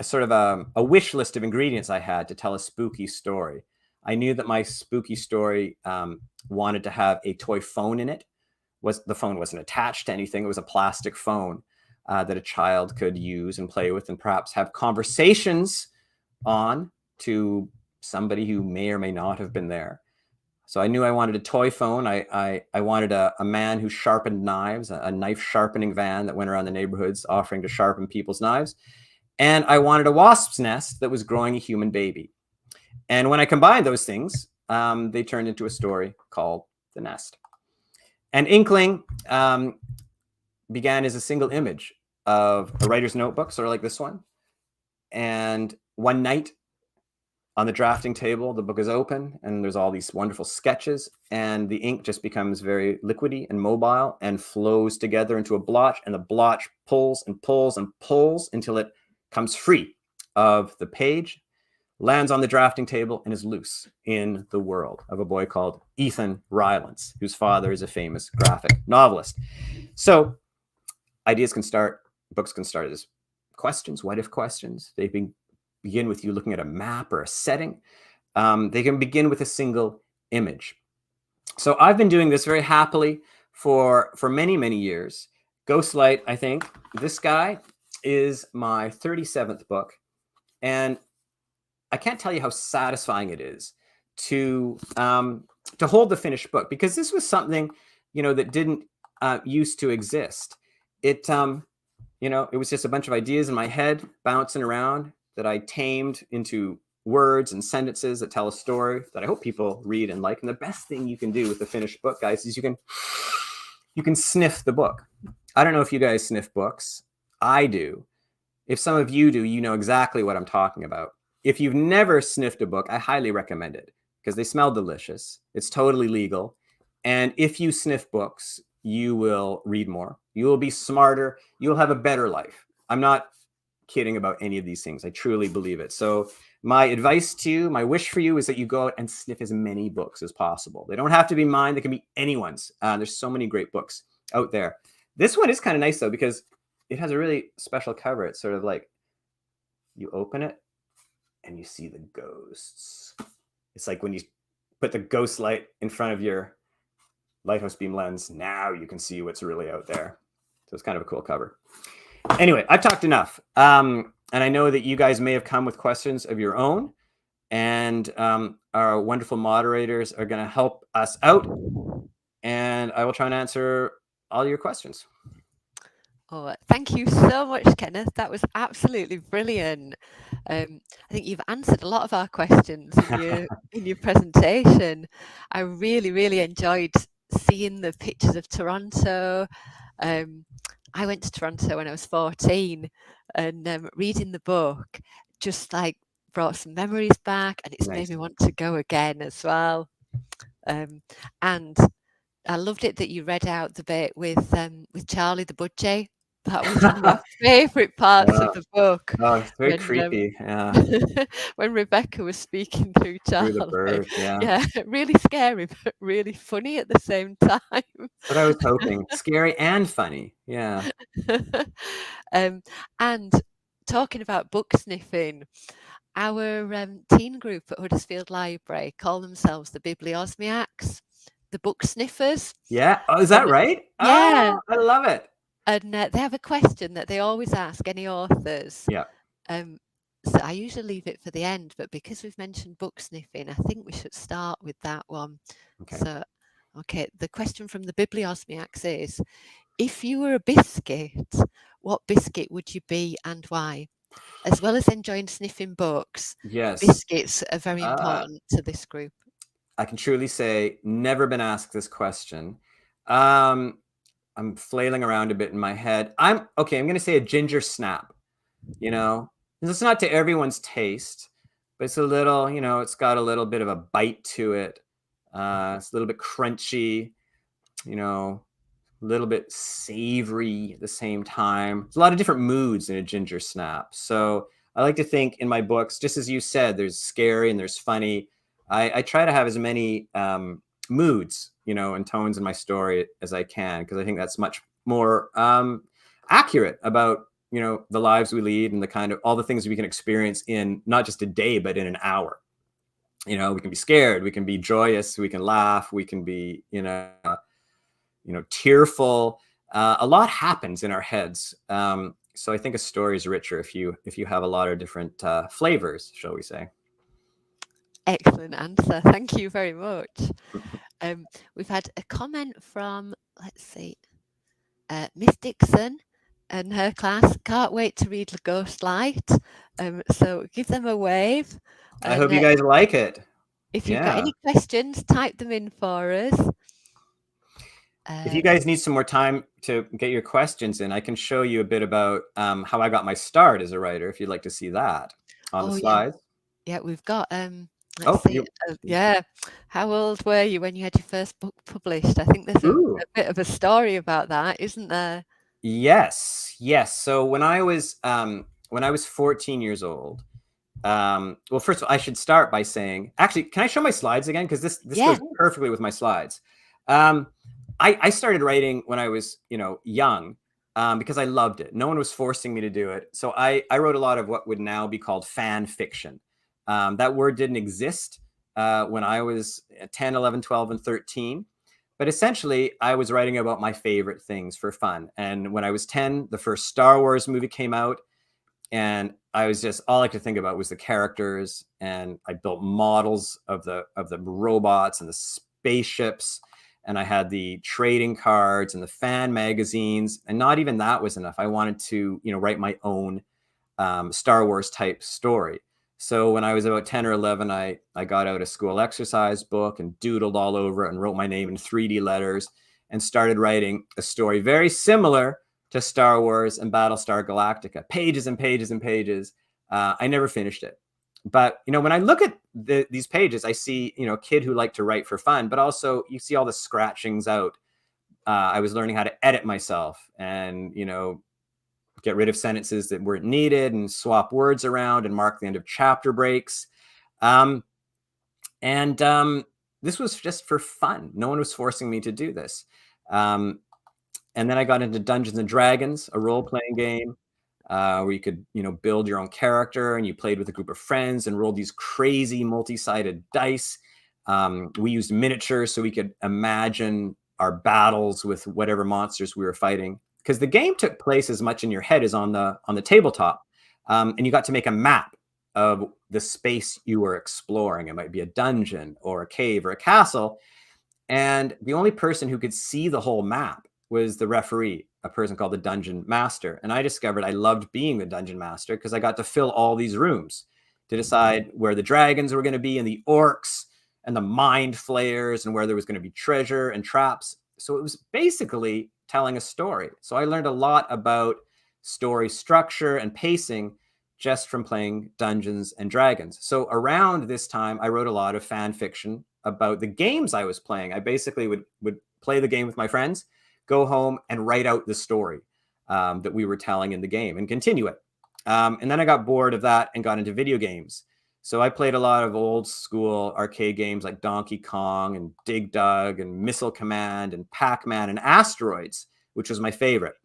Speaker 2: sort of a wish list of ingredients I had to tell a spooky story. I knew that my spooky story wanted to have a toy phone in it. The phone wasn't attached to anything. It was a plastic phone that a child could use and play with and perhaps have conversations on to somebody who may or may not have been there. So I knew I wanted a toy phone. I wanted a man who sharpened knives, a knife sharpening van that went around the neighborhoods offering to sharpen people's knives. And I wanted a wasp's nest that was growing a human baby. And when I combined those things, they turned into a story called The Nest. And Inkling began as a single image of a writer's notebook, sort of like this one. And one night, on the drafting table, the book is open and there's all these wonderful sketches, and the ink just becomes very liquidy and mobile and flows together into a blotch, and the blotch pulls and pulls and pulls until it comes free of the page, lands on the drafting table, and is loose in the world of a boy called Ethan Rylance, whose father is a famous graphic novelist. So ideas can start, books can start as questions, what if questions. They begin with you looking at a map or a setting. They can begin with a single image. So I've been doing this very happily for many, many years. Ghostlight, I think, this guy is my 37th book. And I can't tell you how satisfying it is to hold the finished book, because this was something, that didn't used to exist. It was just a bunch of ideas in my head bouncing around that I tamed into words and sentences that tell a story that I hope people read and like. And the best thing you can do with the finished book, guys, is you can sniff the book. I don't know if you guys sniff books. I do. If some of you do, you know exactly what I'm talking about. If you've never sniffed a book, I highly recommend it because they smell delicious. It's totally legal. And if you sniff books, you will read more. You will be smarter. You'll have a better life. I'm not kidding about any of these things. I truly believe it. So my advice to you, my wish for you, is that you go out and sniff as many books as possible. They don't have to be mine. They can be anyone's. There's so many great books out there. This one is kind of nice, though, because it has a really special cover. It's sort of like you open it and you see the ghosts. It's like when you put the ghost light in front of your lighthouse beam lens, now you can see what's really out there. So it's kind of a cool cover. Anyway, I've talked enough. And I know that you guys may have come with questions of your own. And our wonderful moderators are going to help us out. And I will try and answer all your questions.
Speaker 1: Oh, thank you so much, Kenneth. That was absolutely brilliant. I think you've answered a lot of our questions in your presentation. I really, really enjoyed seeing the pictures of Toronto. I went to Toronto when I was 14, and reading the book just like brought some memories back, and it's made me want to go again as well. And I loved it that you read out the bit with Charlie the Budgie. That was one of my favourite parts of the book.
Speaker 2: Oh, it's very creepy. Yeah.
Speaker 1: When Rebecca was speaking through Charlie.
Speaker 2: Through the bird, yeah.
Speaker 1: Yeah, really scary, but really funny at the same time.
Speaker 2: That's what I was hoping. Scary and funny. Yeah.
Speaker 1: And talking about book sniffing, our teen group at Huddersfield Library call themselves the Bibliosmiacs, the book sniffers.
Speaker 2: Yeah. Oh, is that right?
Speaker 1: Yeah.
Speaker 2: Oh, I love it.
Speaker 1: And they have a question that they always ask any authors.
Speaker 2: Yeah.
Speaker 1: So I usually leave it for the end, but because we've mentioned book sniffing, I think we should start with that one.
Speaker 2: Okay.
Speaker 1: So, the question from the Bibliosmiacs is, if you were a biscuit, what biscuit would you be and why? As well as enjoying sniffing books,
Speaker 2: yes,
Speaker 1: biscuits are very important to this group.
Speaker 2: I can truly say, never been asked this question. I'm flailing around a bit in my head. I'm going to say a ginger snap. It's not to everyone's taste, but it's a little, it's got a little bit of a bite to it. It's a little bit crunchy, a little bit savory at the same time. There's a lot of different moods in a ginger snap. So I like to think in my books, just as you said, there's scary and there's funny. I try to have as many moods, and tones in my story as I can, because I think that's much more accurate about, the lives we lead and the kind of all the things we can experience in not just a day, but in an hour. We can be scared, we can be joyous, we can laugh, we can be, tearful. A lot happens in our heads. So I think a story is richer if you have a lot of different flavors, shall we say.
Speaker 1: Excellent answer. Thank you very much. We've had a comment from, let's see, Miss Dixon and her class. Can't wait to read Ghostlight. So give them a wave.
Speaker 2: I hope you guys like it.
Speaker 1: If you've got any questions, type them in for us.
Speaker 2: If you guys need some more time to get your questions in, I can show you a bit about how I got my start as a writer, if you'd like to see that on the slides.
Speaker 1: Yeah, we've got, let's see. Yeah. How old were you when you had your first book published? I think there's a bit of a story about that, isn't there?
Speaker 2: Yes. So when I was 14 years old, well, first of all, I should start by saying, actually, can I show my slides again? Because this goes perfectly with my slides. I started writing when I was, young, because I loved it. No one was forcing me to do it. So I wrote a lot of what would now be called fan fiction. That word didn't exist when I was 10, 11, 12, and 13. But essentially, I was writing about my favorite things for fun. And when I was 10, the first Star Wars movie came out. And I was just, all I could think about was the characters. And I built models of the robots and the spaceships. And I had the trading cards and the fan magazines. And not even that was enough. I wanted to, write my own Star Wars type story. So when I was about 10 or 11, I got out a school exercise book and doodled all over it and wrote my name in 3D letters and started writing a story very similar to Star Wars and Battlestar Galactica, pages and pages and pages. I never finished it. But, when I look at these pages, I see, a kid who liked to write for fun, but also you see all the scratchings out. I was learning how to edit myself and, get rid of sentences that weren't needed and swap words around and mark the end of chapter breaks. This was just for fun. No one was forcing me to do this. And then I got into Dungeons and Dragons, a role-playing game where you could, build your own character, and you played with a group of friends and rolled these crazy multi-sided dice. We used miniatures so we could imagine our battles with whatever monsters we were fighting, because the game took place as much in your head as on the tabletop. And you got to make a map of the space you were exploring. It might be a dungeon or a cave or a castle. And the only person who could see the whole map was the referee, a person called the dungeon master. And I discovered I loved being the dungeon master because I got to fill all these rooms to decide where the dragons were going to be and the orcs and the mind flayers and where there was going to be treasure and traps. So it was basically telling a story. So I learned a lot about story structure and pacing just from playing Dungeons and Dragons. So around this time, I wrote a lot of fan fiction about the games I was playing. I basically would play the game with my friends, go home and write out the story that we were telling in the game and continue it. And then I got bored of that and got into video games. So I played a lot of old school arcade games like Donkey Kong and Dig Dug and Missile Command and Pac-Man and Asteroids, which was my favorite.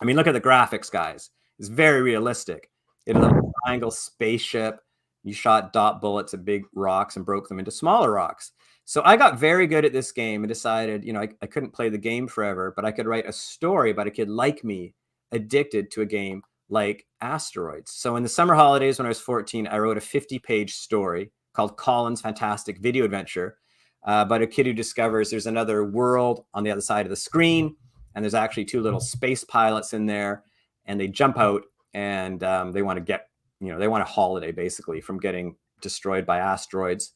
Speaker 2: I mean, look at the graphics, guys. It's very realistic. It had a little triangle spaceship. You shot dot bullets at big rocks and broke them into smaller rocks. So I got very good at this game and decided, I couldn't play the game forever, but I could write a story about a kid like me addicted to a game like Asteroids. So in the summer holidays when I was 14, I wrote a 50-page story called Colin's Fantastic Video Adventure about a kid who discovers there's another world on the other side of the screen, and there's actually two little space pilots in there, and they jump out and they want to get, they want a holiday basically from getting destroyed by asteroids.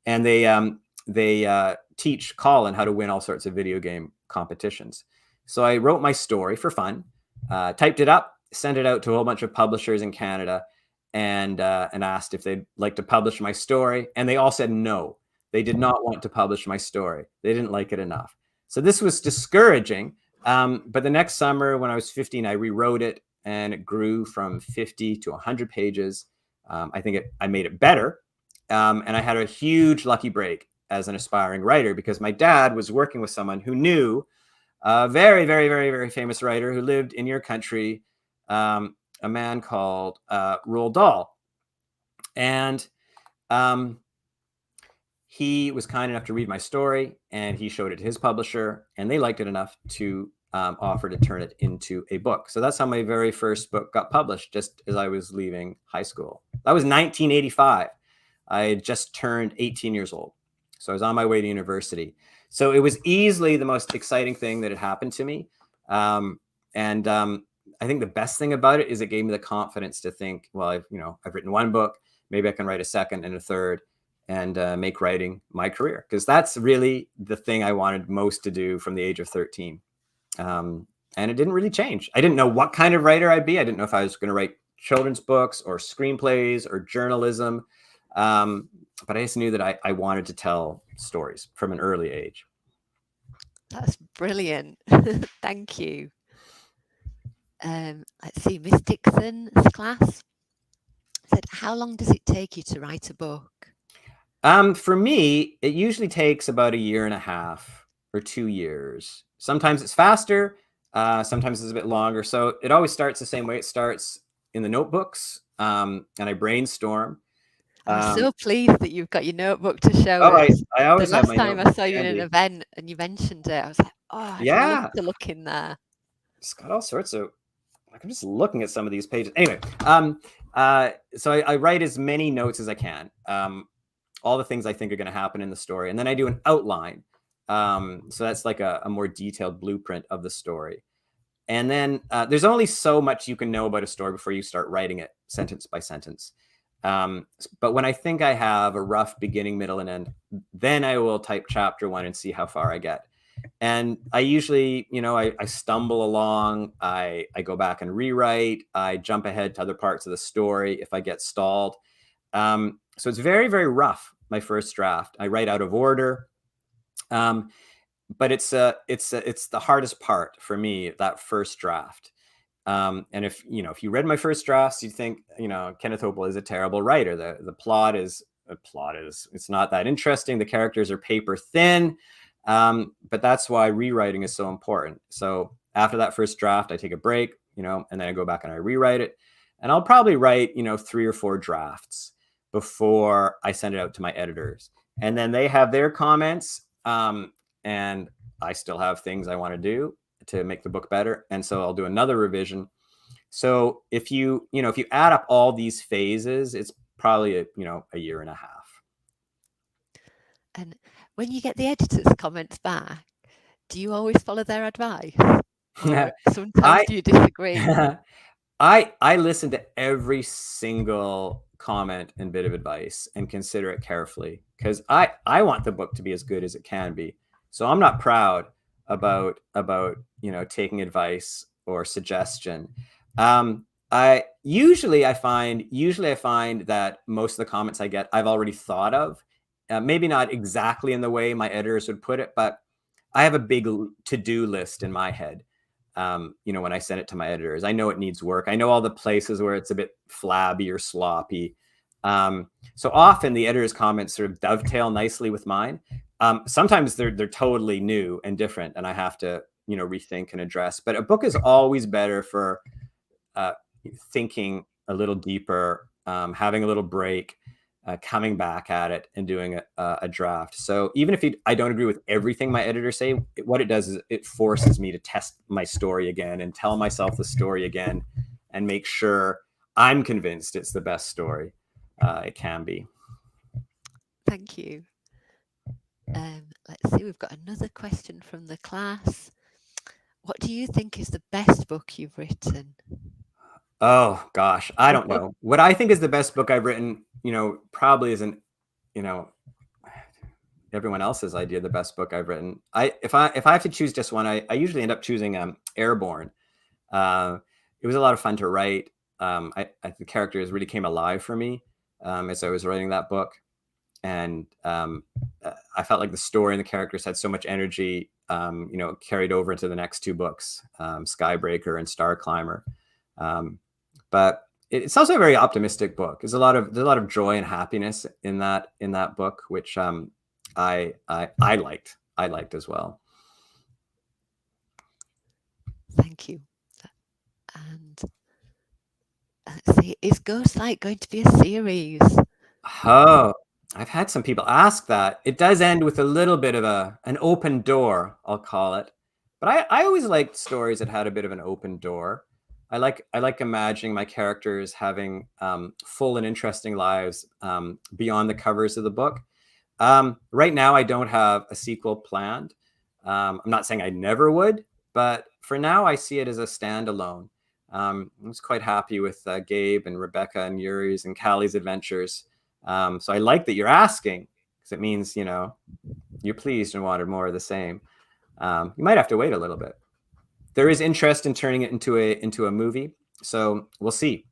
Speaker 2: And they teach Colin how to win all sorts of video game competitions. So I wrote my story for fun, typed it up, sent it out to a whole bunch of publishers in Canada. and asked if they'd like to publish my story. And they all said no. They did not want to publish my story. They didn't like it enough. So this was discouraging. But the next summer, when I was 15, I rewrote it, and it grew from 50 to 100 pages. I think I made it better. And I had a huge lucky break as an aspiring writer, because my dad was working with someone who knew a very, very, very, very famous writer who lived in your country, a man called Roald Dahl. And he was kind enough to read my story, and he showed it to his publisher, and they liked it enough to offer to turn it into a book. So that's how my very first book got published, just as I was leaving high school. That was 1985. I had just turned 18 years old. So I was on my way to university. So it was easily the most exciting thing that had happened to me. I think the best thing about it is it gave me the confidence to think, well, I've written one book, maybe I can write a second and a third, and make writing my career. Because that's really the thing I wanted most to do from the age of 13. And it didn't really change. I didn't know what kind of writer I'd be. I didn't know if I was going to write children's books or screenplays or journalism. But I just knew that I wanted to tell stories from an early age.
Speaker 1: That's brilliant. Thank you. Let's see, Miss Dixon's class said, how long does it take you to write a book?
Speaker 2: For me, it usually takes about 1.5 years or 2 years. Sometimes it's faster, sometimes it's a bit longer. So it always starts the same way. It starts in the notebooks, and I brainstorm.
Speaker 1: I'm so pleased that you've got your notebook to show us.
Speaker 2: I always
Speaker 1: the
Speaker 2: have
Speaker 1: last
Speaker 2: my
Speaker 1: time I
Speaker 2: notebook
Speaker 1: saw you in
Speaker 2: handy.
Speaker 1: an event and you mentioned it, I was like, oh, I'd love to look in there.
Speaker 2: It's got all sorts of, like, I'm just looking at some of these pages. Anyway, so I write as many notes as I can, all the things I think are going to happen in the story. And then I do an outline. So that's like a more detailed blueprint of the story. And then there's only so much you can know about a story before you start writing it sentence by sentence. But when I think I have a rough beginning, middle, and end, then I will type chapter 1 and see how far I get. And I usually, I stumble along, I go back and rewrite, I jump ahead to other parts of the story if I get stalled. So it's very, very rough, my first draft. I write out of order. But it's the hardest part for me, that first draft. And if you read my first drafts, you think, Kenneth Oppel is a terrible writer. The plot is it's not that interesting. The characters are paper thin. But that's why rewriting is so important. So after that first draft, I take a break, and then I go back and I rewrite it. And I'll probably write, 3 or 4 drafts before I send it out to my editors. And then they have their comments. And I still have things I want to do to make the book better. And so I'll do another revision. So if you add up all these phases, it's probably a 1.5 years.
Speaker 1: And when you get the editor's comments back, do you always follow their advice? Or sometimes do you disagree?
Speaker 2: I listen to every single comment and bit of advice and consider it carefully, because I want the book to be as good as it can be. So I'm not proud about taking advice or suggestion. I find that most of the comments I get, I've already thought of, maybe not exactly in the way my editors would put it, but I have a big to-do list in my head. When I send it to my editors, I know it needs work. I know all the places where it's a bit flabby or sloppy. So often the editor's comments sort of dovetail nicely with mine. Sometimes they're totally new and different, and I have to rethink and address. But a book is always better for thinking a little deeper, having a little break, coming back at it and doing a draft. So even if I don't agree with everything my editors say, what it does is it forces me to test my story again and tell myself the story again and make sure I'm convinced it's the best story it can be.
Speaker 1: Thank you. Let's see, we've got another question from the class. What do you think is the best book you've written?
Speaker 2: Oh, gosh, I don't know. What I think is the best book I've written, probably isn't, everyone else's idea of the best book I've written. If I have to choose just one, I usually end up choosing Airborne. It was a lot of fun to write. the characters really came alive for me as I was writing that book. And I felt like the story and the characters had so much energy, carried over into the next two books, Skybreaker and Star Climber. But it's also a very optimistic book. There's a lot of joy and happiness in that book, which I liked as well.
Speaker 1: Thank you. And let's see, is Ghostlight going to be a series?
Speaker 2: Oh, I've had some people ask that. It does end with a little bit of an open door, I'll call it. But I always liked stories that had a bit of an open door. I like imagining my characters having full and interesting lives beyond the covers of the book. Right now, I don't have a sequel planned. I'm not saying I never would, but for now, I see it as a standalone. I was quite happy with Gabe and Rebecca and Yuri's and Callie's adventures. So I like that you're asking, because it means, you're pleased and wanted more of the same. You might have to wait a little bit. There is interest in turning it into a movie, so we'll see.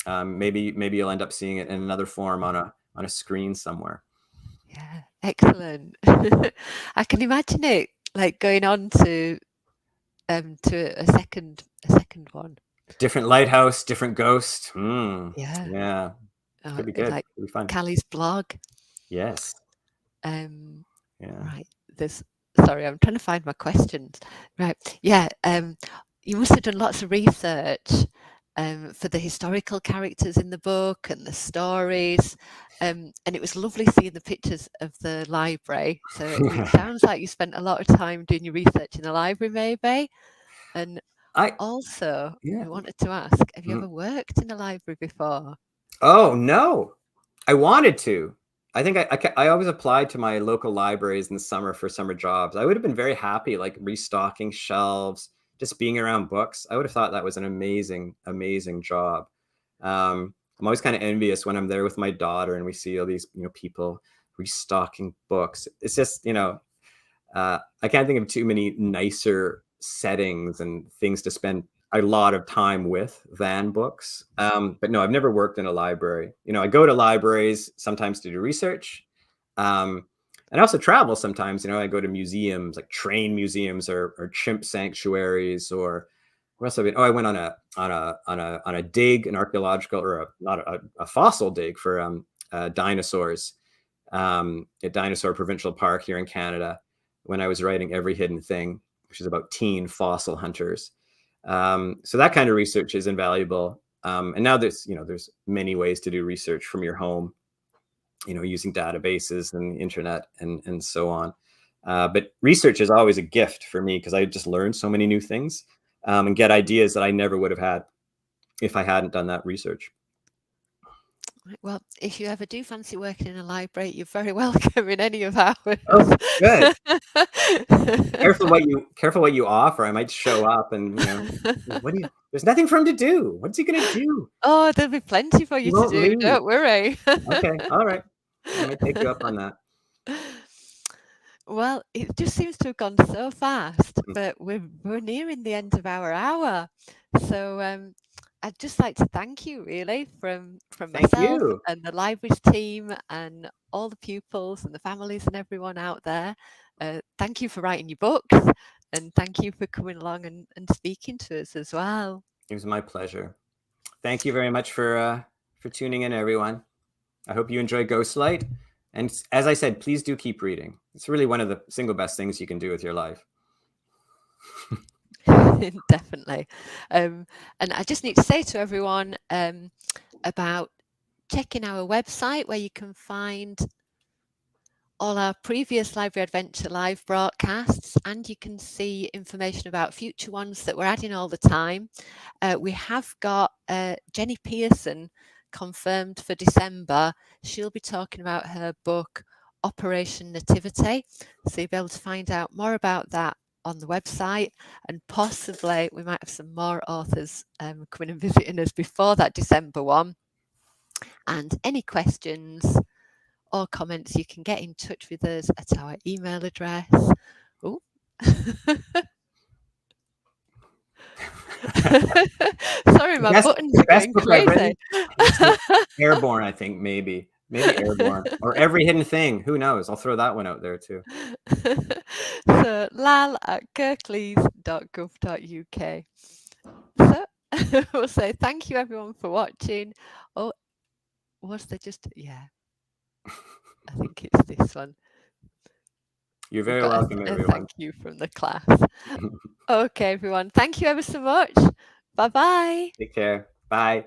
Speaker 2: Maybe you'll end up seeing it in another form on a screen somewhere.
Speaker 1: Yeah, excellent. I can imagine it like going on to a second one.
Speaker 2: Different lighthouse, different ghost.
Speaker 1: Yeah.
Speaker 2: Could be good.
Speaker 1: Like
Speaker 2: Could be fun.
Speaker 1: Callie's blog.
Speaker 2: Yes.
Speaker 1: Yeah.
Speaker 2: Right.
Speaker 1: Sorry, I'm trying to find my questions. Right. Yeah. You must have done lots of research for the historical characters in the book and the stories. And it was lovely seeing the pictures of the library. So it sounds like you spent a lot of time doing your research in the library, maybe. And I wanted to ask, have you ever worked in a library before?
Speaker 2: Oh, no. I wanted to. I think I always applied to my local libraries in the summer for summer jobs. I would have been very happy, like restocking shelves, just being around books. I would have thought that was an amazing, amazing job. I'm always kind of envious when I'm there with my daughter and we see all these, people restocking books. It's just, I can't think of too many nicer settings and things to spend a lot of time with than books. But no, I've never worked in a library. I go to libraries sometimes to do research. And I also travel sometimes. I go to museums, like train museums or chimp sanctuaries, or where else have I been? Oh, I went on a dig, an archaeological or a fossil dig for dinosaurs at Dinosaur Provincial Park here in Canada when I was writing Every Hidden Thing, which is about teen fossil hunters. So that kind of research is invaluable. And now there's many ways to do research from your home, using databases and the internet and so on. But research is always a gift for me because I just learn so many new things and get ideas that I never would have had if I hadn't done that research.
Speaker 1: Well, if you ever do fancy working in a library, you're very welcome in any of ours.
Speaker 2: Oh, good. Careful what you offer. I might show up and there's nothing for him to do. What's he gonna do?
Speaker 1: Oh, there'll be plenty for you to do.
Speaker 2: Leave.
Speaker 1: Don't worry.
Speaker 2: Okay, all right. I might take you up on that.
Speaker 1: Well, it just seems to have gone so fast, but we're nearing the end of our hour. So I'd just like to thank you really from myself and the library's team and all the pupils and the families and everyone out there. Thank you for writing your books and thank you for coming along and speaking to us as well.
Speaker 2: It was my pleasure. Thank you very much for tuning in, everyone. I hope you enjoy Ghostlight. And as I said, please do keep reading. It's really one of the single best things you can do with your life.
Speaker 1: Definitely. And I just need to say to everyone about checking our website where you can find all our previous Library Adventure live broadcasts, and you can see information about future ones that we're adding all the time. We have got Jenny Pearson confirmed for December. She'll be talking about her book Operation Nativity, so you'll be able to find out more about that on the website, and possibly we might have some more authors coming and visiting us before that December one. And any questions or comments, you can get in touch with us at our email address. Oh. Sorry, my buttons
Speaker 2: The
Speaker 1: are
Speaker 2: best
Speaker 1: going
Speaker 2: book I've
Speaker 1: crazy.
Speaker 2: written is Airborne, I think, maybe Airborne, or Every Hidden Thing. Who knows? I'll throw that one out there too.
Speaker 1: So lal@kirklees.gov.uk. So we'll say thank you everyone for watching. Oh, was there just, yeah, I think it's this one.
Speaker 2: You're
Speaker 1: We've
Speaker 2: very
Speaker 1: got
Speaker 2: welcome,
Speaker 1: a
Speaker 2: everyone.
Speaker 1: thank you from the class. Okay, everyone. Thank you ever so much. Bye bye.
Speaker 2: Take care. Bye.